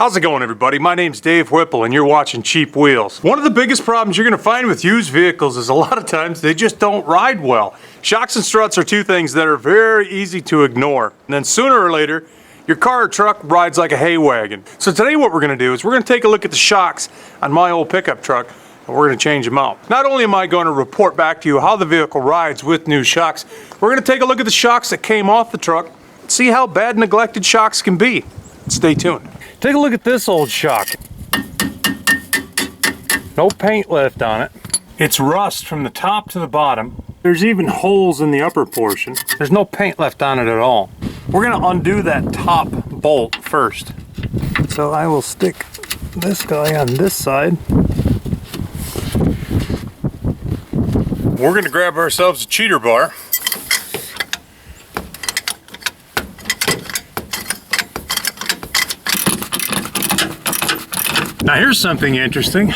How's it going, everybody? My name's Dave Whipple and you're watching Cheap Wheels. One of the biggest problems you're gonna find with used vehicles is a lot of times they just don't ride well. Shocks and struts are two things that are very easy to ignore. And then sooner or later, your car or truck rides like a hay wagon. So today what we're gonna do is we're gonna take a look at the shocks on my old pickup truck and we're gonna change them out. Not only am I gonna report back to you how the vehicle rides with new shocks, we're gonna take a look at the shocks that came off the truck, see how bad neglected shocks can be. Stay tuned. Take a look at this old shock. No paint left on it. It's rust from the top to the bottom. There's even holes in the upper portion. There's no paint left on it at all. We're gonna undo that top bolt first. So I will stick this guy on this side. We're gonna grab ourselves a cheater bar. Now here's something interesting.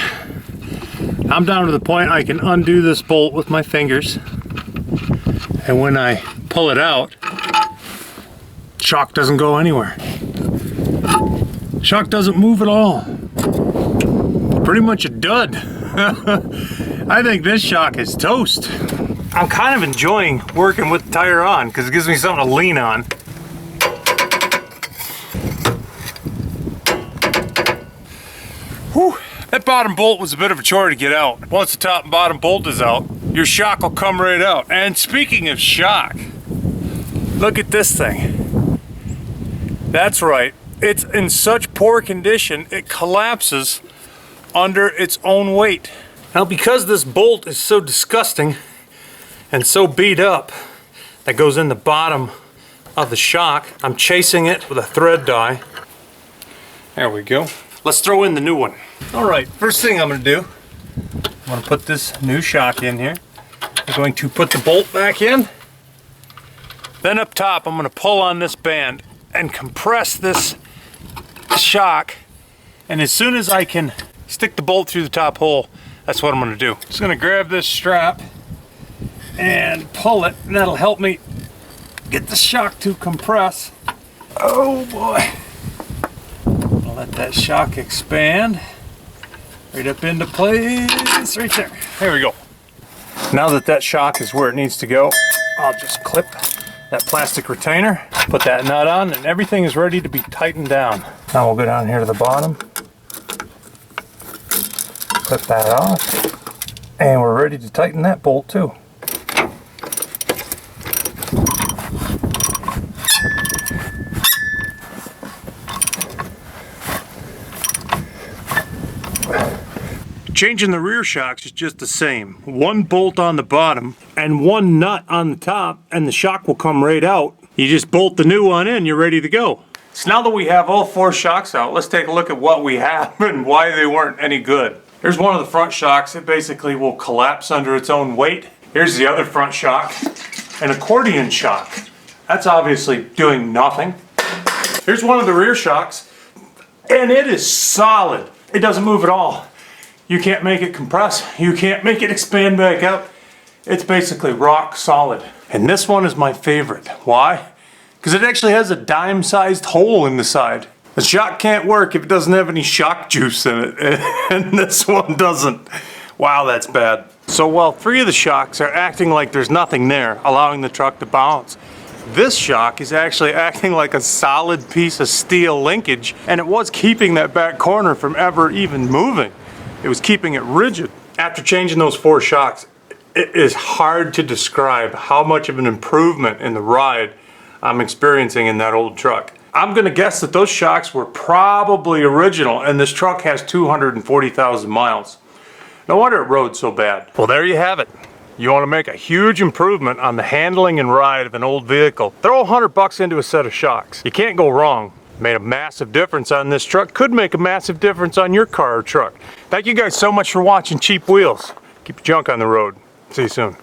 I'm down to the point I can undo this bolt with my fingers, and when I pull it out, shock doesn't go anywhere. Shock doesn't move at all. Pretty much a dud. I think this shock is toast. I'm kind of enjoying working with the tire on because it gives me something to lean on. Whew. That bottom bolt was a bit of a chore to get out. Once the top and bottom bolt is out, your shock will come right out. And speaking of shock, look at this thing. That's right. It's in such poor condition, it collapses under its own weight. Now, because this bolt is so disgusting and so beat up, that goes in the bottom of the shock, I'm chasing it with a thread die. There we go. Let's throw in the new one. All right, first thing I'm gonna do, I'm gonna put this new shock in here. I'm going to put the bolt back in. Then up top, I'm gonna pull on this band and compress this shock. And as soon as I can stick the bolt through the top hole, that's what I'm gonna do. Just gonna grab this strap and pull it, and that'll help me get the shock to compress. Oh boy. Let that shock expand right up into place, right there. There we go. Now that that shock is where it needs to go, I'll just clip that plastic retainer, put that nut on, and everything is ready to be tightened down. Now we'll go down here to the bottom, clip that off, and we're ready to tighten that bolt too. Changing the rear shocks is just the same. One bolt on the bottom and one nut on the top, and the shock will come right out. You just bolt the new one in, you're ready to go. So now that we have all four shocks out, let's take a look at what we have and why they weren't any good. Here's one of the front shocks. It basically will collapse under its own weight. Here's the other front shock, an accordion shock. That's obviously doing nothing. Here's one of the rear shocks, and it is solid. It doesn't move at all. You can't make it compress. You can't make it expand back out. It's basically rock solid. And this one is my favorite. Why? Because it actually has a dime-sized hole in the side. The shock can't work if it doesn't have any shock juice in it. And this one doesn't. Wow, that's bad. So while three of the shocks are acting like there's nothing there, allowing the truck to bounce, this shock is actually acting like a solid piece of steel linkage, and it was keeping that back corner from ever even moving. It was keeping it rigid. After changing those four shocks, it is hard to describe how much of an improvement in the ride I'm experiencing in that old truck. I'm gonna guess that those shocks were probably original, and this truck has 240,000 miles. No wonder it rode so bad. Well, there you have it. You wanna make a huge improvement on the handling and ride of an old vehicle, throw $100 into a set of shocks. You can't go wrong. Made a massive difference on this truck, could make a massive difference on your car or truck. Thank you guys so much for watching Cheap Wheels. Keep your junk on the road. See you soon.